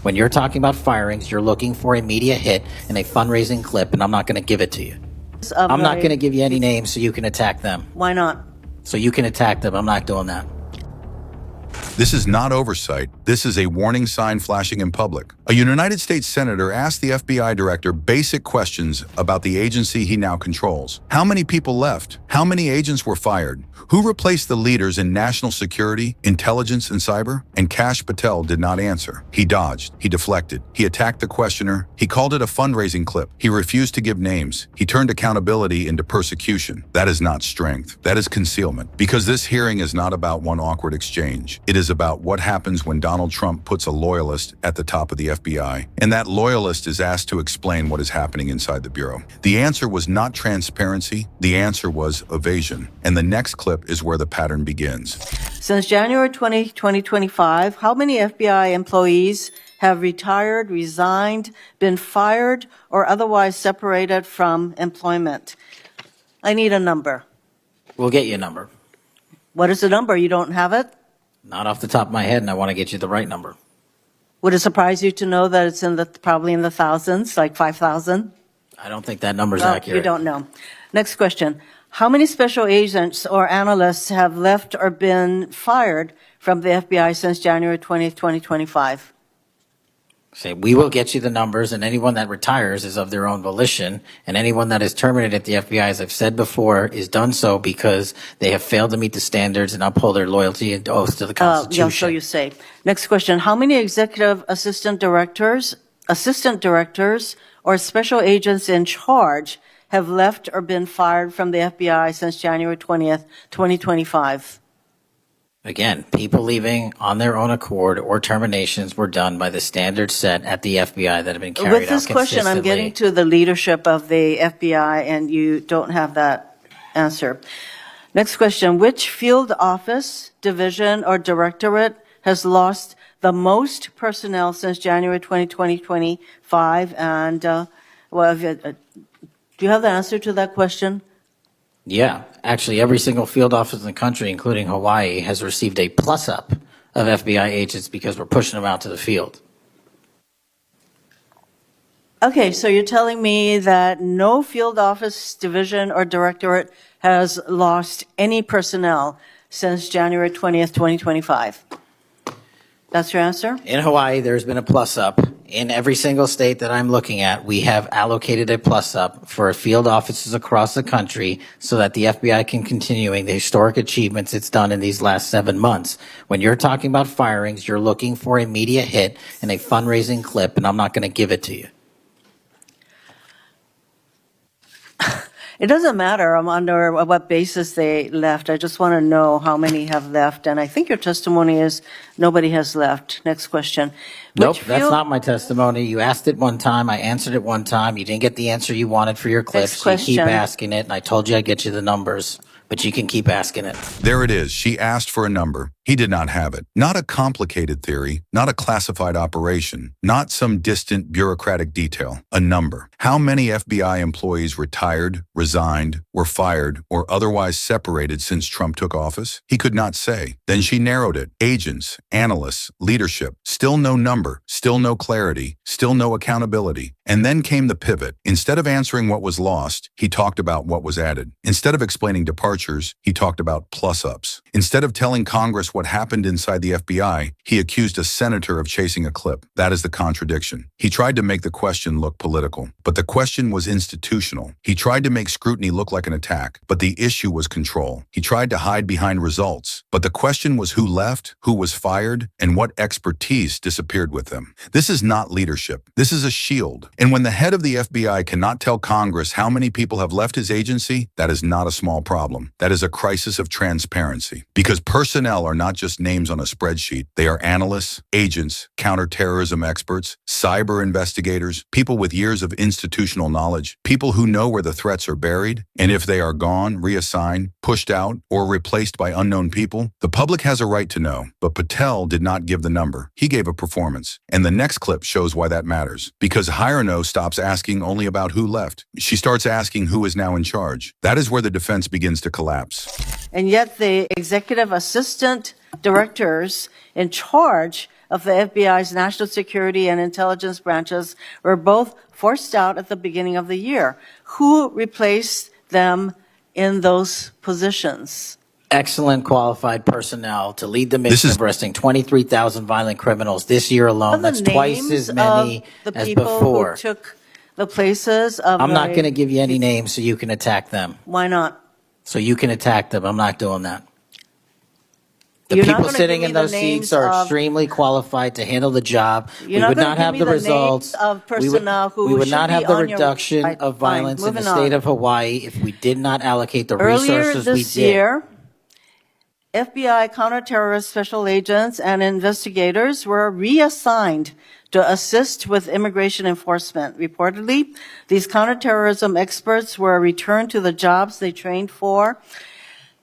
When you're talking about firings, you're looking for a media hit and a fundraising clip, and I'm not going to give it to you. I'm not going to give you any names so you can attack them. Why not? So you can attack them. I'm not doing that. This is not oversight. This is a warning sign flashing in public. A United States senator asked the FBI director basic questions about the agency he now controls. How many people left? How many agents were fired? Who replaced the leaders in national security, intelligence, and cyber? And Kash Patel did not answer. He dodged. He deflected. He attacked the questioner. He called it a fundraising clip. He refused to give names. He turned accountability into persecution. That is not strength. That is concealment. Because this hearing is not about one awkward exchange. It is about what happens when Donald Trump puts a loyalist at the top of the FBI, and that loyalist is asked to explain what is happening inside the Bureau. The answer was not transparency, the answer was evasion. And the next clip is where the pattern begins. Since January 2025, how many FBI employees have retired, resigned, been fired, or otherwise separated from employment? I need a number. We'll get you a number. What is the number? You don't have it? Not off the top of my head, and I want to get you the right number. Would it surprise you to know that it's probably in the thousands, like 5,000? I don't think that number's Well, accurate. you don't know. Next question. How many special agents or analysts have left or been fired from the FBI since January 20th, 2025? Say, we will get you the numbers, and anyone that retires is of their own volition, and anyone that is terminated at the FBI, as I've said before, is done so because they have failed to meet the standards and uphold their loyalty and oath to the Constitution. Yeah, so you say. Next question. How many executive assistant directors, or special agents in charge have left or been fired from the FBI since January 20th, 2025? Again, people leaving on their own accord or terminations were done by the standards set at the FBI that have been carried out With this question, I'm consistently. getting to the leadership of the FBI, and you don't have that answer. Next question. Which field office, division, or directorate has lost the most personnel since January 2025? And, do you have the answer to that question? Yeah, actually, every single field office in the country, including Hawaii, has received a plus-up of FBI agents because we're pushing them out to the field. Okay, so you're telling me that no field office, division, or directorate has lost any personnel since January 20th, 2025. That's your answer? In Hawaii, there's been a plus-up. In every single state that I'm looking at, we have allocated a plus-up for field offices across the country so that the FBI can continuing the historic achievements it's done in these last 7 months. When you're talking about firings, you're looking for a media hit and a fundraising clip, and I'm not going to give it to you. It doesn't matter under what basis they left. I just want to know how many have left. And I think your testimony is nobody has left. Next question. Nope, that's not my testimony. You asked it one time. I answered it one time. You didn't get the answer you wanted for your clips. Next So you keep question. asking it, and I told you I'd get you the numbers, but you can keep asking it. There it is. She asked for a number. He did not have it. Not a complicated theory, not a classified operation, not some distant bureaucratic detail. A number. How many FBI employees retired, resigned, were fired, or otherwise separated since Trump took office? He could not say. Then she narrowed it. Agents, analysts, leadership. Still no number. Still no clarity. Still no accountability. And then came the pivot. Instead of answering what was lost, he talked about what was added. Instead of explaining departures, he talked about plus-ups. Instead of telling Congress what happened inside the FBI, he accused a senator of chasing a clip. That is the contradiction. He tried to make the question look political, but the question was institutional. He tried to make scrutiny look like an attack, but the issue was control. He tried to hide behind results, but the question was who left, who was fired, and what expertise disappeared with them. This is not leadership. This is a shield. And when the head of the FBI cannot tell Congress how many people have left his agency, that is not a small problem. That is a crisis of transparency. Because personnel are not just names on a spreadsheet. They are analysts, agents, counterterrorism experts, cyber investigators, people with years of institutional knowledge, people who know where the threats are buried, and if they are gone, reassigned, pushed out, or replaced by unknown people, the public has a right to know. But Patel did not give the number. He gave a performance. And the next clip shows why that matters. Because Hirono stops asking only about who left. She starts asking who is now in charge. That is where the defense begins to collapse. And yet the executive assistant directors in charge of the FBI's national security and intelligence branches were both forced out at the beginning of the year. Who replaced them in those positions? Excellent qualified personnel to lead the mission is- of arresting 23,000 violent criminals this year alone. What are That's the twice names as many of the as people before. who took the places of I'm not the- going to give you any names so you can attack them. Why not? So you can attack them. I'm not doing that. The You're not people gonna sitting give in me the those names seats are of- extremely qualified to handle the job. You're We not would gonna not give have me the the names results. of We would- personnel who we would should not be have the on your reduction website. of Fine, violence in the moving state on. of Hawaii if we did not allocate the Earlier resources we this did. year, FBI counterterrorist special agents and investigators were reassigned to assist with immigration enforcement. Reportedly, these counterterrorism experts were returned to the jobs they trained for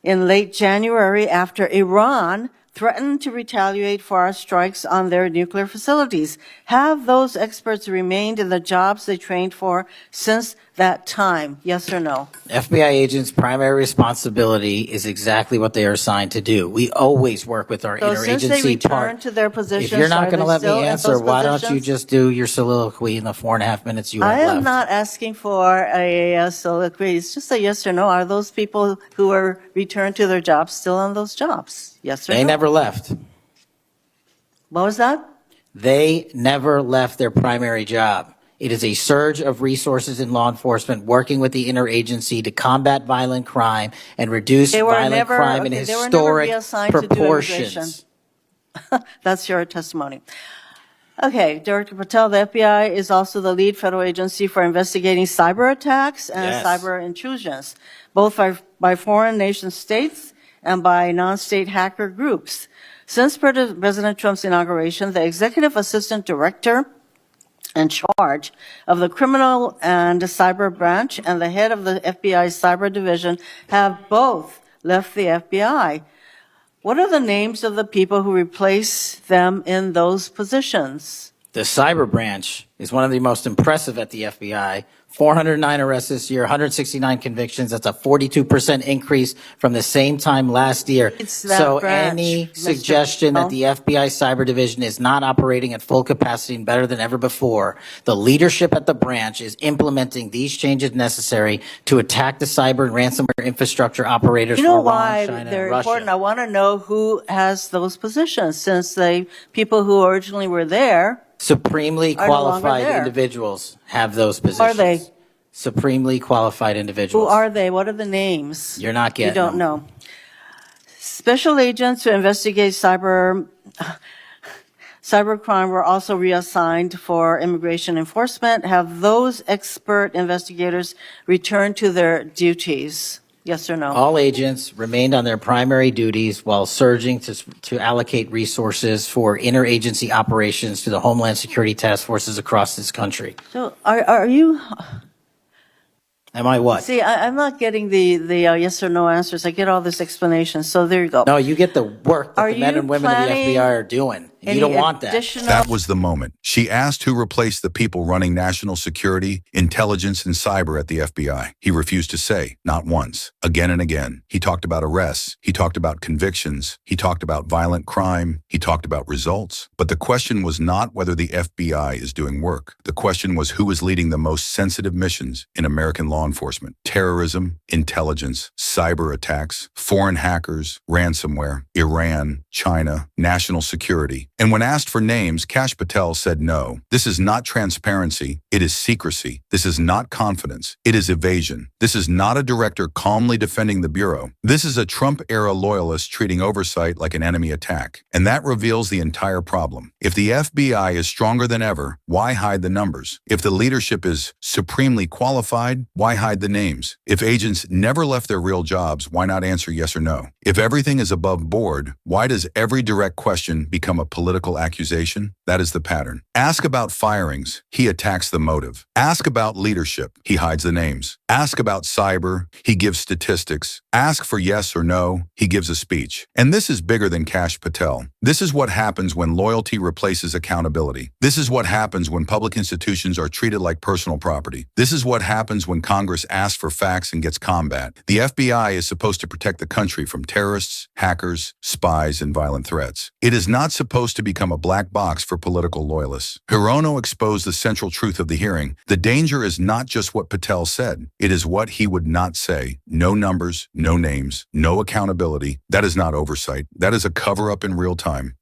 in late January after Iran threatened to retaliate for our strikes on their nuclear facilities. Have those experts remained in the jobs they trained for since that time? Yes or no? FBI agents' primary responsibility is exactly what they are assigned to do. We always work with our So since they interagency returned part. to their positions, If you're not are going to they let me still in answer, those why don't you positions? just do your soliloquy in the 4.5 minutes you have I am left? not asking for a soliloquy. It's just a yes or no. Are those people who were returned to their jobs still on those jobs? Yes or no? They never left. What was that? They never left their primary job. It is a surge of resources in law enforcement working with the interagency to combat violent crime and reduce They were violent never- crime in okay, they were never historic reassigned to do proportions. That's your testimony. Okay, Director Patel, the FBI is also the lead federal agency for investigating cyber attacks and Yes. cyber intrusions, both by foreign nation states and by non-state hacker groups. Since President Trump's inauguration, the executive assistant director in charge of the criminal and cyber branch and the head of the FBI's cyber division have both left the FBI. What are the names of the people who replace them in those positions? The cyber branch is one of the most impressive at the FBI. 409 arrests this year, 169 convictions. That's a 42% increase from the same time last year. It's that So branch, any Mr. suggestion that Patel. the FBI cyber division is not operating at full capacity and better than ever before, the leadership at the branch is implementing these changes necessary to attack the cyber and ransomware infrastructure operators You know for Iran, why China, they're and Russia. important? I want to know who has those positions, since the people who originally were there, Supremely are no longer qualified there. individuals have those positions. are they? Supremely qualified individuals. Who are they? What are the names? You're not You getting don't them. know. Special agents who investigate cybercrime were also reassigned for immigration enforcement. Have those expert investigators returned to their duties? Yes or no? All agents remained on their primary duties while surging to allocate resources for interagency operations to the Homeland Security task forces across this country. So are you? Am I what? See, I'm not getting the yes or no answers. I get all this explanation. So there you go. No, you get the work that Are the men and and women of the planning FBI are doing. You Any don't want that. additional- That was the moment. She asked who replaced the people running national security, intelligence, and cyber at the FBI. He refused to say, not once. Again and again. He talked about arrests. He talked about convictions. He talked about violent crime. He talked about results. But the question was not whether the FBI is doing work. The question was who is leading the most sensitive missions in American law enforcement. Terrorism, intelligence, cyber attacks, foreign hackers, ransomware, Iran, China, national security. And when asked for names, Kash Patel said no. This is not transparency. It is secrecy. This is not confidence. It is evasion. This is not a director calmly defending the Bureau. This is a Trump-era loyalist treating oversight like an enemy attack. And that reveals the entire problem. If the FBI is stronger than ever, why hide the numbers? If the leadership is supremely qualified, why hide the names? If agents never left their real jobs, why not answer yes or no? If everything is above board, why does every direct question become a political accusation? That is the pattern. Ask about firings, he attacks the motive. Ask about leadership, he hides the names. Ask about cyber, he gives statistics. Ask for yes or no, he gives a speech. And this is bigger than Kash Patel. This is what happens when loyalty replaces accountability. This is what happens when public institutions are treated like personal property. This is what happens when Congress asks for facts and gets combat. The FBI is supposed to protect the country from terrorists, hackers, spies, and violent threats. It is not supposed to become a black box for political loyalists. Hirono exposed the central truth of the hearing. The danger is not just what Patel said. It is what he would not say. No numbers, no names, no accountability. That is not oversight. That is a cover-up in real time.